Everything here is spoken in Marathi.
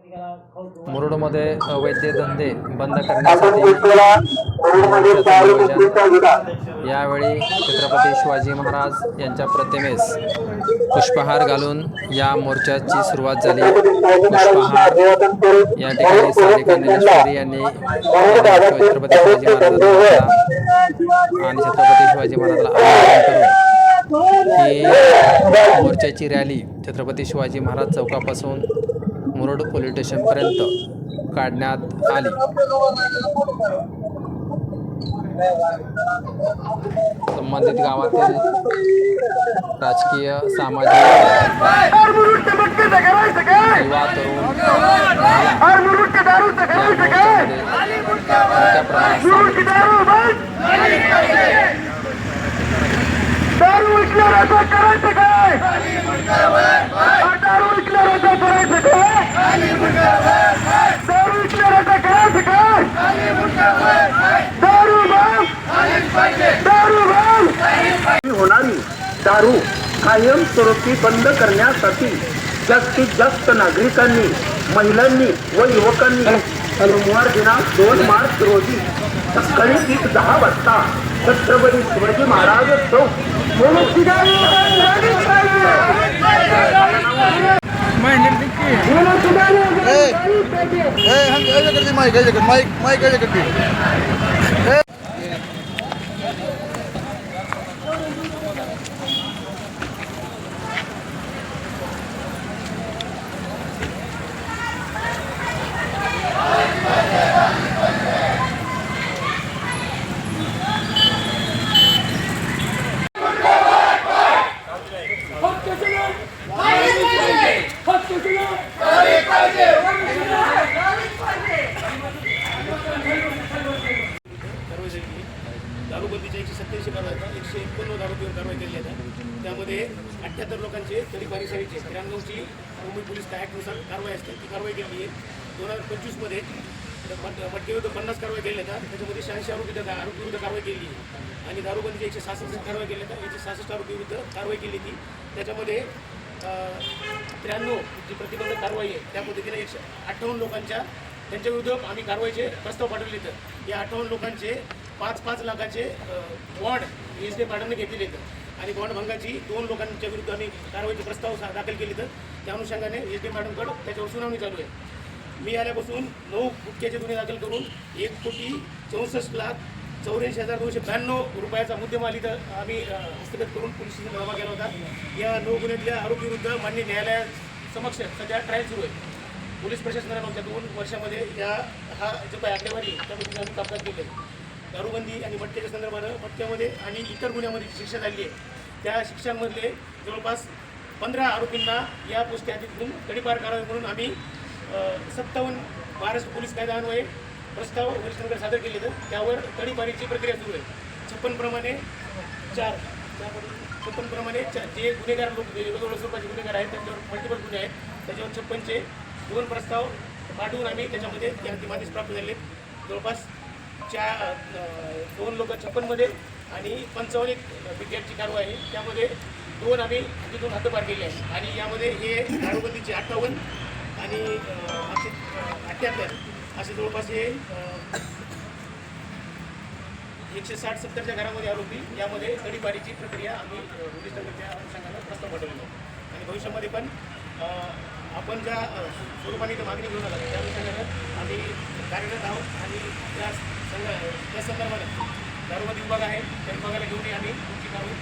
मुरुडमध्ये अवैध धंदे बंद करण्यासाठी मोर्चाचं नियोजन। यावेळी छत्रपती शिवाजी महाराज यांच्या प्रतिमेस पुष्पहार घालून या मोर्चाची सुरुवात झाली। पुष्पहार या ठिकाणी सारिका निलेश्वरी यांनी छत्रपती शिवाजी महाराजांना आणि छत्रपती शिवाजी महाराजांना अभिवादन करून ही मोर्चाची रॅली छत्रपती शिवाजी महाराज चौकापासून मुरुड पोलीस स्टेशनपर्यंत काढण्यात आली। संबंधित गावातील राजकीय सामाजिक युवा तरुण होणारी दारू कायमस्वरूपी बंद करण्यासाठी जास्तीत जास्त नागरिकांनी, महिलांनी व युवकांनी सोमवार दिनांक 2 मार्च रोजी सकाळी 10 वाजता छत्रपती शिवाजी महाराज चौक दारूबंदीच्या 187 कारवाई 151 दारूवर कारवाई केली आहे। त्यामध्ये 78 लोकांचे तरी परिसरीचे 93ची मुंबई पोलीस ॲक्टनुसार कारवाई असते, ती कारवाई केली आहे। 2025 मध्ये मटकेविरुद्ध 50 कारवाई केल्या आहेत, त्याच्यामध्ये 86 आरोपीविरुद्ध कारवाई केली आहे आणि दारूबंदीची 166 कारवाई केल्या आहेत, 166 आरोपीविरुद्ध कारवाई केली ती। त्याच्यामध्ये 93 जी प्रतिबंधक कारवाई आहे त्या पद्धतीने 158 लोकांच्या त्यांच्या विरुद्ध आम्ही कारवाईचे प्रस्ताव पाठवले। तर या 58 लोकांचे 5-5 लाखाचे बॉन्ड एसडी मॅडमने घेतलेले आहेत आणि बॉन्ड भंगाची 2 लोकांच्या विरुद्ध आम्ही कारवाईचे प्रस्ताव दाखल केले। तर त्या अनुषंगाने एसडी मॅडमकडे त्याच्यावर सुनावणी चालू आहे। मी आल्यापासून 9 गुटख्याचे गुन्हे दाखल करून 1,64,84,292 रुपयाचा मुद्देमाल इथं आम्ही हस्तगत करून पोलीस स्टेशनला जमा केला होता। या 9 गुन्ह्यातल्या आरोपीविरुद्ध मान्य न्यायालयासमक्ष सध्या ट्रायल सुरू आहे। पोलीस प्रशासनाने मागच्या 2 वर्षामध्ये हा जो काही आकडेवारी त्या पद्धतीने आम्ही कामकाज केले। दारूबंदी आणि मटक्याच्या संदर्भानं मटक्यामध्ये आणि इतर गुन्ह्यामध्ये जी शिक्षा झाली आहे त्या शिक्षांमधले जवळपास 15 आरोपींना या पोस्ट यादीतून तडीपार करावे म्हणून आम्ही 57 महाराष्ट्र पोलीस कायद्यान्वये प्रस्ताव वरिष्ठांकडे सादर केले। तर त्यावर तडीपारीची प्रक्रिया सुरू आहे। 56 प्रमाणे जे गुन्हेगार लोक वेगवेगळ्या स्वरूपाचे गुन्हेगार आहेत त्यांच्यावर मल्टिपल गुन्हे आहेत, त्याच्यावर 56चे 2 प्रस्ताव पाठवून आम्ही त्याच्यामध्ये ते अंतिम आदेश प्राप्त झाले। जवळपास 2 लोक 56 मध्ये आणि 55 विद्यार्थी कारवाई आहे, त्यामध्ये 2 आम्ही तिथून हद्दपार केले आहे आणि यामध्ये हे दारूबंदीचे 58 आणि 78 असे जवळपास हे 160-70च्या घरामध्ये आरोपी यामध्ये तडीपारीची प्रक्रिया आम्ही पोलिसांच्या अनुषंगाने प्रस्ताव पाठवलेला आहे आणि भविष्यामध्ये पण आपण ज्या स्वरूपाने इथं मागणी घेऊन आला त्या अनुषंगाने आम्ही कार्यरत आहोत आणि त्या संदर्भात दारूबंदी विभाग आहे त्या विभागाला घेऊनही आम्ही तुमची कारवाई